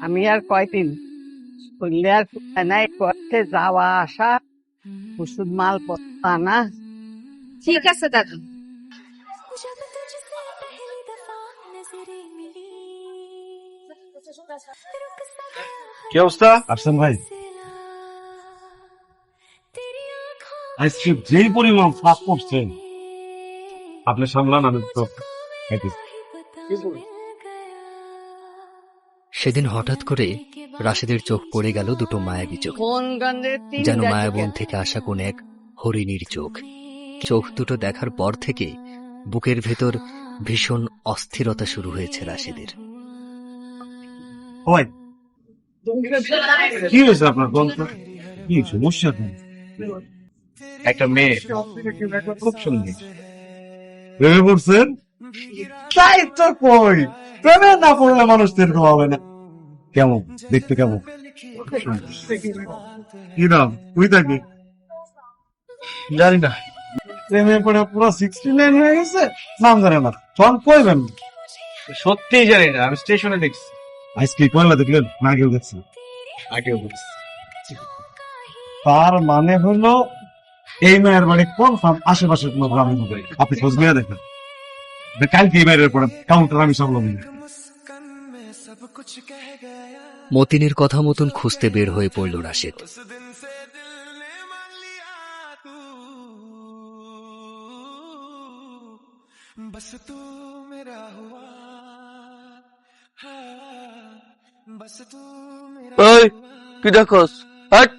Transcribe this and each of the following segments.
আমি আর কয়দিন করলে আর নাই করতে যাওয়া আসা ওষুধ মাল পত্তা না। ঠিক আছে দাদু। কি অবস্থা আসছেন ভাই? আইসক্রিম যেই পরিমাণ ফাঁক করছেন আপনি সামলান, আমি তো সেদিন হঠাৎ করে রাশেদের চোখ পড়ে গেল দুটো মায়াবী চোখ, যেন মায়াবন থেকে আসা কোন এক হরিণীর চোখ। চোখ দুটো দেখার পর থেকে বুকের ভেতর ভীষণ অস্থিরতা শুরু হয়েছে রাশেদের। ভাই কি হয়েছে আপনার? কি সমস্যা? একটা মেয়ে খুব সুন্দর প্রেমে পড়ছেন? তাই তো কই, প্রেমে না পড়লে মানুষ এরকম হবে না। কেমন দেখতে? কেমন? কি নাম? তুই থাকি জানি না, প্রেমে পড়ে পুরো 69 হয়ে গেছে, নাম জানে না। ফোন কইবেন? সত্যিই জানি না, আমি স্টেশনে দেখছি। আজকে পয়লা দেখলেন না? আগেও দেখছি। আগেও দেখছি। তার মানে হলো এই মেয়ের বাড়ি কনফার্ম আশেপাশে কোনো গ্রামের মধ্যে। আপনি খোঁজ নিয়ে দেখেন, কালকে এই মেয়ের পরে কাউন্টার আমি সামলাম। মতিনের কথা মতন খুঁজতে বের হয়ে পড়ল রাশেদ। ওই কি দেখোস? হাট,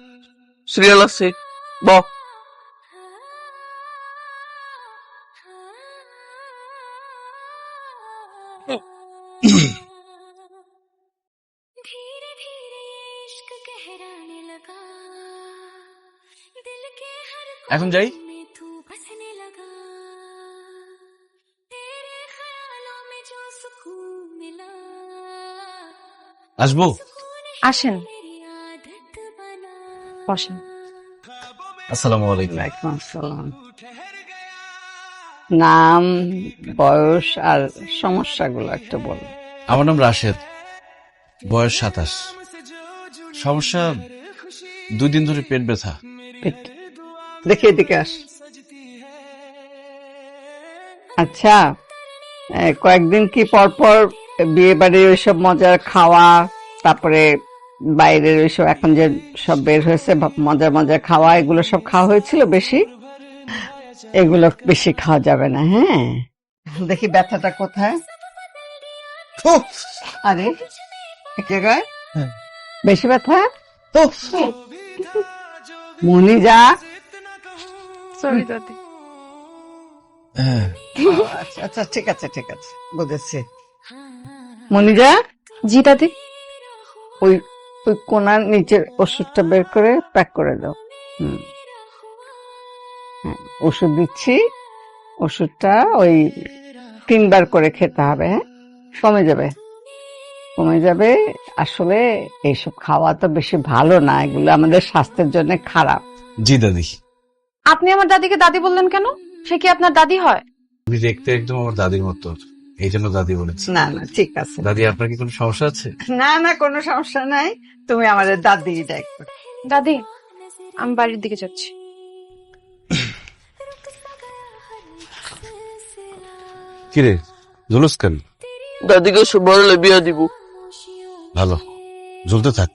সিরিয়াল আছে ব। এখন যাই? আসবো? আসেন, বসেন। আসসালামু আলাইকুম। ওয়ালাইকুম আসসালাম। নাম, বয়স আর সমস্যাগুলো একটু বল। আমার নাম রাশেদ, বয়স 27। সমস্যা 2 দিন ধরে পেট ব্যথা। দেখে এদিকে আস। আচ্ছা, কয়েকদিন কি পরপর বিয়ে বাড়ির ওইসব মজার খাওয়া, তারপরে বাইরের ওইসব এখন যে সব বের হয়েছে মজার মজার খাওয়া, এগুলো সব খাওয়া হয়েছিল বেশি? এগুলো বেশি খাওয়া যাবে না, হ্যাঁ? দেখি ব্যথাটা কোথায়? আরে এক জায়গায় বেশি ব্যথা? মনি যা। সরি দাদি। আচ্ছা আচ্ছা, ঠিক আছে ঠিক আছে, বুঝেছি। মনিজা, জি দাদি। ওই ওই কোনার নিচের ওষুধটা বের করে প্যাক করে দাও। হ্যাঁ, ওষুধ দিচ্ছি। ওষুধটা ওই 3 বার করে খেতে হবে, হ্যাঁ? কমে যাবে, কমে যাবে। আসলে এইসব খাওয়া তো বেশি ভালো না, এগুলো আমাদের স্বাস্থ্যের জন্য খারাপ। জি দাদি। আপনি আমার দাদিকে দাদি বললেন কেন? সে কি আপনার দাদি হয়? তুমি দেখতে একদম আমার দাদির মতো, এই জন্য দাদি বলেছি। না না, ঠিক আছে। দাদি, আপনার কি কোনো সমস্যা আছে? না না, কোনো সমস্যা নাই। তুমি আমাদের দাদি দেখো। দাদি, আমি বাড়ির দিকে যাচ্ছি। কিরে জুলুস কেন? দাদিকে বললে বিয়ে দিব। ভালো, ঝুলতে থাক।